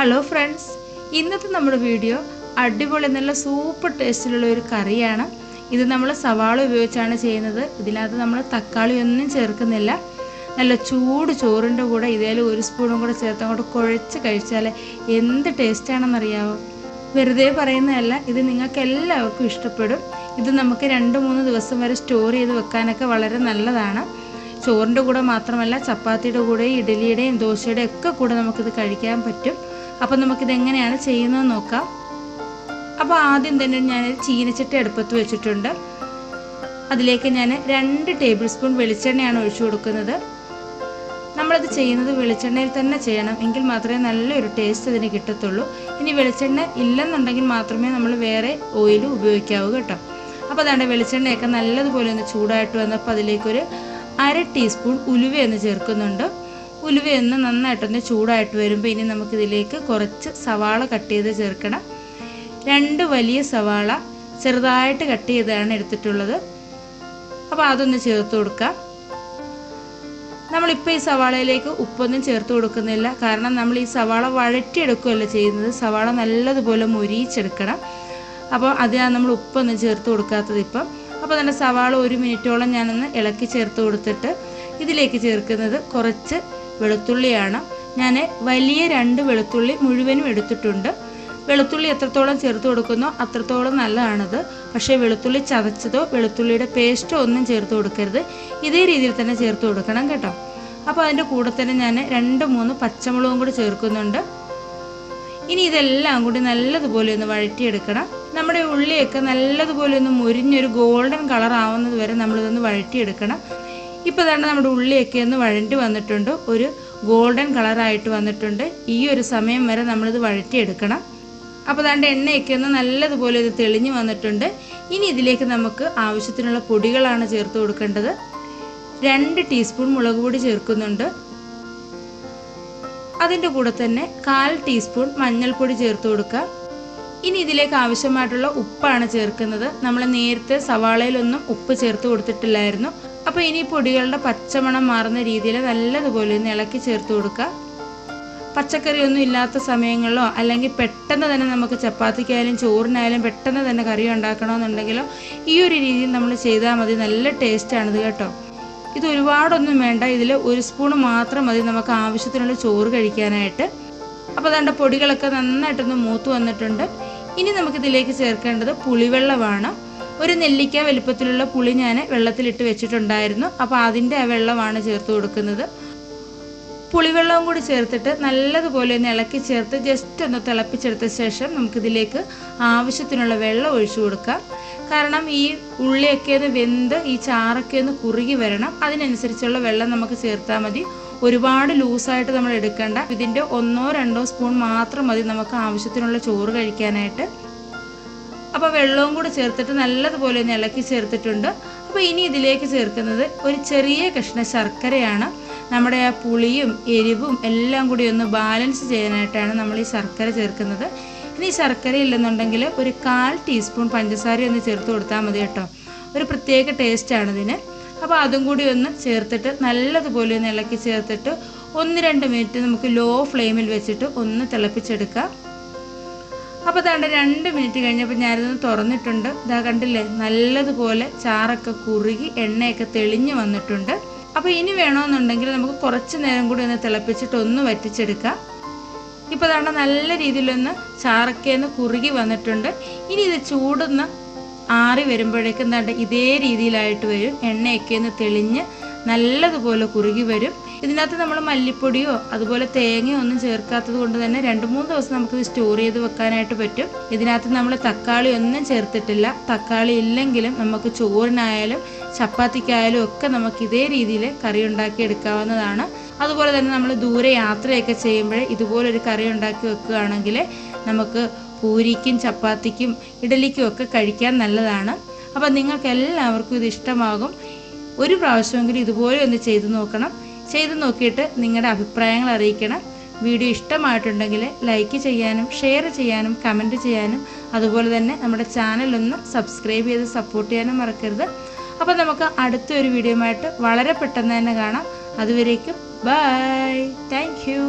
Hello friends, ഇന്നത്തെ നമ്മുടെ video അടിപൊളി നല്ല സൂപ്പർ ടേസ്റ്റിലുള്ള ഒരു കറിയാണ്. ഇത് നമ്മൾ സവാള ഉപയോഗിച്ചാണ് ചെയ്യുന്നത്. ഇതിനകത്ത് നമ്മൾ തക്കാളി ഒന്നും ചേർക്കുന്നില്ല. നല്ല ചൂട് ചോറിൻ്റെ കൂടെ ഇതേലും ഒരു സ്പൂണും കൂടെ ചേർത്ത് അങ്ങോട്ട് കുഴച്ച് കഴിച്ചാൽ എന്ത് ടേസ്റ്റാണെന്നറിയാമോ? വെറുതെ പറയുന്നതല്ല, ഇത് നിങ്ങൾക്ക് എല്ലാവർക്കും ഇഷ്ടപ്പെടും. ഇത് നമുക്ക് 2-3 ദിവസം വരെ സ്റ്റോർ ചെയ്ത് വെക്കാനൊക്കെ വളരെ നല്ലതാണ്. ചോറിൻ്റെ കൂടെ മാത്രമല്ല, ചപ്പാത്തിയുടെ കൂടെയും ഇഡലിയുടെയും ദോശയുടെയും ഒക്കെ കൂടെ നമുക്കിത് കഴിക്കാൻ പറ്റും. അപ്പോൾ നമുക്കിതെങ്ങനെയാണ് ചെയ്യുന്നത് നോക്കാം. അപ്പോൾ ആദ്യം തന്നെ ഞാൻ ചീനച്ചട്ടി അടുപ്പത്ത് വെച്ചിട്ടുണ്ട്. അതിലേക്ക് ഞാൻ 2 ടേബിൾ സ്പൂൺ വെളിച്ചെണ്ണയാണ് ഒഴിച്ചു കൊടുക്കുന്നത്. നമ്മളത് ചെയ്യുന്നത് വെളിച്ചെണ്ണയിൽ തന്നെ ചെയ്യണം, എങ്കിൽ മാത്രമേ നല്ലൊരു ടേസ്റ്റ് ഇതിന് കിട്ടത്തുള്ളൂ. ഇനി വെളിച്ചെണ്ണ ഇല്ലെന്നുണ്ടെങ്കിൽ മാത്രമേ നമ്മൾ വേറെ ഓയിൽ ഉപയോഗിക്കാവൂ കേട്ടോ. അപ്പോൾ അതാണ്ട് വെളിച്ചെണ്ണയൊക്കെ നല്ലതുപോലെ ഒന്ന് ചൂടായിട്ട് വന്നപ്പോൾ അതിലേക്കൊരു 1/2 ടീസ്പൂൺ ഉലുവയൊന്ന് ചേർക്കുന്നുണ്ട്. ഉലുവയൊന്ന് നന്നായിട്ടൊന്ന് ചൂടായിട്ട് വരുമ്പോൾ ഇനി നമുക്കിതിലേക്ക് കുറച്ച് സവാള കട്ട് ചെയ്ത് ചേർക്കണം. 2 വലിയ സവാള ചെറുതായിട്ട് കട്ട് ചെയ്താണ് എടുത്തിട്ടുള്ളത്. അപ്പോൾ അതൊന്ന് ചേർത്ത് കൊടുക്കാം. നമ്മളിപ്പോൾ ഈ സവാളയിലേക്ക് ഉപ്പൊന്നും ചേർത്ത് കൊടുക്കുന്നില്ല, കാരണം നമ്മൾ ഈ സവാള വഴറ്റിയെടുക്കുകയല്ല ചെയ്യുന്നത്. സവാള നല്ലതുപോലെ മൊരിയിച്ചെടുക്കണം. അപ്പോൾ അതിനാണ് നമ്മൾ ഉപ്പൊന്നും ചേർത്ത് കൊടുക്കാത്തത് ഇപ്പം. അപ്പോൾ തന്നെ സവാള 1 മിനിറ്റോളം ഞാനൊന്ന് ഇളക്കി ചേർത്ത് കൊടുത്തിട്ട് ഇതിലേക്ക് ചേർക്കുന്നത് കുറച്ച് വെളുത്തുള്ളിയാണ്. ഞാൻ വലിയ 2 വെളുത്തുള്ളി മുഴുവനും എടുത്തിട്ടുണ്ട്. വെളുത്തുള്ളി എത്രത്തോളം ചേർത്ത് കൊടുക്കുന്നോ അത്രത്തോളം നല്ലതാണത്. പക്ഷേ വെളുത്തുള്ളി ചതച്ചതോ വെളുത്തുള്ളിയുടെ പേസ്റ്റോ ഒന്നും ചേർത്ത് കൊടുക്കരുത്. ഇതേ രീതിയിൽ തന്നെ ചേർത്ത് കൊടുക്കണം കേട്ടോ. അപ്പോൾ അതിൻ്റെ കൂടെ തന്നെ ഞാൻ 2-3 പച്ചമുളകും കൂടി ചേർക്കുന്നുണ്ട്. ഇനി ഇതെല്ലാം കൂടി നല്ലതുപോലെ ഒന്ന് വഴറ്റിയെടുക്കണം. നമ്മുടെ ഉള്ളിയൊക്കെ നല്ലതുപോലെ ഒന്ന് മുരിഞ്ഞൊരു ഗോൾഡൻ കളർ ആവുന്നത് വരെ നമ്മളിതൊന്ന് വഴറ്റിയെടുക്കണം. ഇപ്പോൾ തന്നെ നമ്മുടെ ഉള്ളിയൊക്കെ ഒന്ന് വഴണ്ടി വന്നിട്ടുണ്ട്, ഒരു ഗോൾഡൻ കളറായിട്ട് വന്നിട്ടുണ്ട്. ഈ ഒരു സമയം വരെ നമ്മളിത് വഴറ്റിയെടുക്കണം. അപ്പോൾ ദാണ്ട് എണ്ണയൊക്കെ ഒന്ന് നല്ലതുപോലെ ഇത് തെളിഞ്ഞ് വന്നിട്ടുണ്ട്. ഇനി ഇതിലേക്ക് നമുക്ക് ആവശ്യത്തിനുള്ള പൊടികളാണ് ചേർത്ത് കൊടുക്കേണ്ടത്. 2 ടീസ്പൂൺ മുളക് പൊടി ചേർക്കുന്നുണ്ട്. അതിൻ്റെ കൂടെ തന്നെ 1/4 ടീസ്പൂൺ മഞ്ഞൾപ്പൊടി ചേർത്ത് കൊടുക്കുക. ഇനി ഇതിലേക്ക് ആവശ്യമായിട്ടുള്ള ഉപ്പാണ് ചേർക്കുന്നത്. നമ്മൾ നേരത്തെ സവാളയിലൊന്നും ഉപ്പ് ചേർത്ത് കൊടുത്തിട്ടില്ലായിരുന്നു. അപ്പോൾ ഇനി പൊടികളുടെ പച്ചമണം മാറുന്ന രീതിയിൽ നല്ലതുപോലെ ഒന്ന് ഇളക്കി ചേർത്ത് കൊടുക്കുക. പച്ചക്കറി ഒന്നും ഇല്ലാത്ത സമയങ്ങളിലോ അല്ലെങ്കിൽ പെട്ടെന്ന് തന്നെ നമുക്ക് ചപ്പാത്തിക്കായാലും ചോറിനായാലും പെട്ടെന്ന് തന്നെ കറി ഉണ്ടാക്കണമെന്നുണ്ടെങ്കിലോ ഈ ഒരു രീതിയിൽ നമ്മൾ ചെയ്താൽ മതി. നല്ല ടേസ്റ്റാണിത് കേട്ടോ. ഇത് ഒരുപാടൊന്നും വേണ്ട, ഇതിൽ 1 സ്പൂൺ മാത്രം മതി നമുക്ക് ആവശ്യത്തിനുള്ള ചോറ് കഴിക്കാനായിട്ട്. അപ്പോൾ അതിൻ്റെ പൊടികളൊക്കെ നന്നായിട്ടൊന്ന് മൂത്ത് വന്നിട്ടുണ്ട്. ഇനി നമുക്കിതിലേക്ക് ചേർക്കേണ്ടത് പുളിവെള്ളമാണ്. 1 നെല്ലിക്ക വലുപ്പത്തിലുള്ള പുളി ഞാൻ വെള്ളത്തിലിട്ട് വെച്ചിട്ടുണ്ടായിരുന്നു. അപ്പോൾ അതിൻ്റെ ആ വെള്ളമാണ് ചേർത്ത് കൊടുക്കുന്നത്. പുളിവെള്ളവും കൂടി ചേർത്തിട്ട് നല്ലതുപോലെ ഒന്ന് ഇളക്കി ചേർത്ത് ജസ്റ്റ് ഒന്ന് തിളപ്പിച്ചെടുത്ത ശേഷം നമുക്കിതിലേക്ക് ആവശ്യത്തിനുള്ള വെള്ളം ഒഴിച്ചു കൊടുക്കാം. കാരണം ഈ ഉള്ളിയൊക്കെ ഒന്ന് വെന്ത് ഈ ചാറൊക്കെ ഒന്ന് കുറുകി വരണം. അതിനനുസരിച്ചുള്ള വെള്ളം നമുക്ക് ചേർത്താൽ മതി. ഒരുപാട് ലൂസായിട്ട് നമ്മൾ എടുക്കേണ്ട. ഇതിൻ്റെ 1-2 സ്പൂൺ മാത്രം മതി നമുക്ക് ആവശ്യത്തിനുള്ള ചോറ് കഴിക്കാനായിട്ട്. അപ്പോൾ വെള്ളവും കൂടി ചേർത്തിട്ട് നല്ലതുപോലെ ഒന്ന് ഇളക്കി ചേർത്തിട്ടുണ്ട്. അപ്പോൾ ഇനി ഇതിലേക്ക് ചേർക്കുന്നത് ഒരു ചെറിയ കഷ്ണം ശർക്കരയാണ്. നമ്മുടെ ആ പുളിയും എരിവും എല്ലാം കൂടി ഒന്ന് ബാലൻസ് ചെയ്യാനായിട്ടാണ് നമ്മൾ ഈ ശർക്കര ചേർക്കുന്നത്. ഇനി ശർക്കര ഇല്ലെന്നുണ്ടെങ്കിൽ ഒരു 1/4 ടീസ്പൂൺ പഞ്ചസാര ഒന്ന് ചേർത്ത് കൊടുത്താൽ മതി കേട്ടോ. ഒരു പ്രത്യേക ടേസ്റ്റാണിതിന്. അപ്പോൾ അതും കൂടി ഒന്ന് ചേർത്തിട്ട് നല്ലതുപോലെ ഒന്ന് ഇളക്കി ചേർത്തിട്ട് 1-2 മിനിറ്റ് നമുക്ക് ലോ ഫ്ലെയിമിൽ വെച്ചിട്ട് ഒന്ന് തിളപ്പിച്ചെടുക്കാം. അപ്പോൾ അതാണ്ട് 2 മിനിറ്റ് കഴിഞ്ഞപ്പോൾ ഞാനിതൊന്ന് തുറന്നിട്ടുണ്ട്. ഇതാ കണ്ടില്ലേ, നല്ലതുപോലെ ചാറൊക്കെ കുറുകി എണ്ണയൊക്കെ തെളിഞ്ഞ് വന്നിട്ടുണ്ട്. അപ്പോൾ ഇനി വേണമെന്നുണ്ടെങ്കിൽ നമുക്ക് കുറച്ച് നേരം കൂടി ഒന്ന് തിളപ്പിച്ചിട്ട് ഒന്ന് വറ്റിച്ചെടുക്കാം. ഇപ്പോൾ അതാണ്ട് നല്ല രീതിയിലൊന്ന് ചാറൊക്കെ ഒന്ന് കുറുകി വന്നിട്ടുണ്ട്. ഇനി ഇത് ചൂടൊന്ന് ആറി വരുമ്പോഴേക്കും എന്താണ്ട് ഇതേ രീതിയിലായിട്ട് വരും. എണ്ണയൊക്കെ ഒന്ന് തെളിഞ്ഞ് നല്ലതുപോലെ കുറുകി വരും. ഇതിനകത്ത് നമ്മൾ മല്ലിപ്പൊടിയോ അതുപോലെ തേങ്ങയോ ഒന്നും ചേർക്കാത്തത് കൊണ്ട് തന്നെ 2-3 ദിവസം നമുക്കിത് സ്റ്റോർ ചെയ്ത് വെക്കാനായിട്ട് പറ്റും. ഇതിനകത്ത് നമ്മൾ തക്കാളി ഒന്നും ചേർത്തിട്ടില്ല. തക്കാളി ഇല്ലെങ്കിലും നമുക്ക് ചോറിനായാലും ചപ്പാത്തിക്കായാലും ഒക്കെ നമുക്ക് ഇതേ രീതിയിൽ കറി ഉണ്ടാക്കി എടുക്കാവുന്നതാണ്. അതുപോലെ തന്നെ നമ്മൾ ദൂരെ യാത്രയൊക്കെ ചെയ്യുമ്പോൾ ഇതുപോലൊരു കറി ഉണ്ടാക്കി വെക്കുകയാണെങ്കിൽ നമുക്ക് പൂരിക്കും ചപ്പാത്തിക്കും ഇഡലിക്കും ഒക്കെ കഴിക്കാൻ നല്ലതാണ്. അപ്പോൾ നിങ്ങൾക്ക് എല്ലാവർക്കും ഇത് ഇഷ്ടമാകും. ഒരു പ്രാവശ്യമെങ്കിലും ഇതുപോലെ ഒന്ന് ചെയ്തു നോക്കണം. ചെയ്ത് നോക്കിയിട്ട് നിങ്ങളുടെ അഭിപ്രായങ്ങൾ അറിയിക്കണം. വീഡിയോ ഇഷ്ടമായിട്ടുണ്ടെങ്കിൽ ലൈക്ക് ചെയ്യാനും ഷെയർ ചെയ്യാനും കമൻറ്റ് ചെയ്യാനും അതുപോലെ തന്നെ നമ്മുടെ ചാനലൊന്ന് സബ്സ്ക്രൈബ് ചെയ്ത് സപ്പോർട്ട് ചെയ്യാനും മറക്കരുത്. അപ്പോൾ നമുക്ക് അടുത്തൊരു വീഡിയോയുമായിട്ട് വളരെ പെട്ടെന്ന് തന്നെ കാണാം. അതുവരേക്കും ബൈ. Thank you.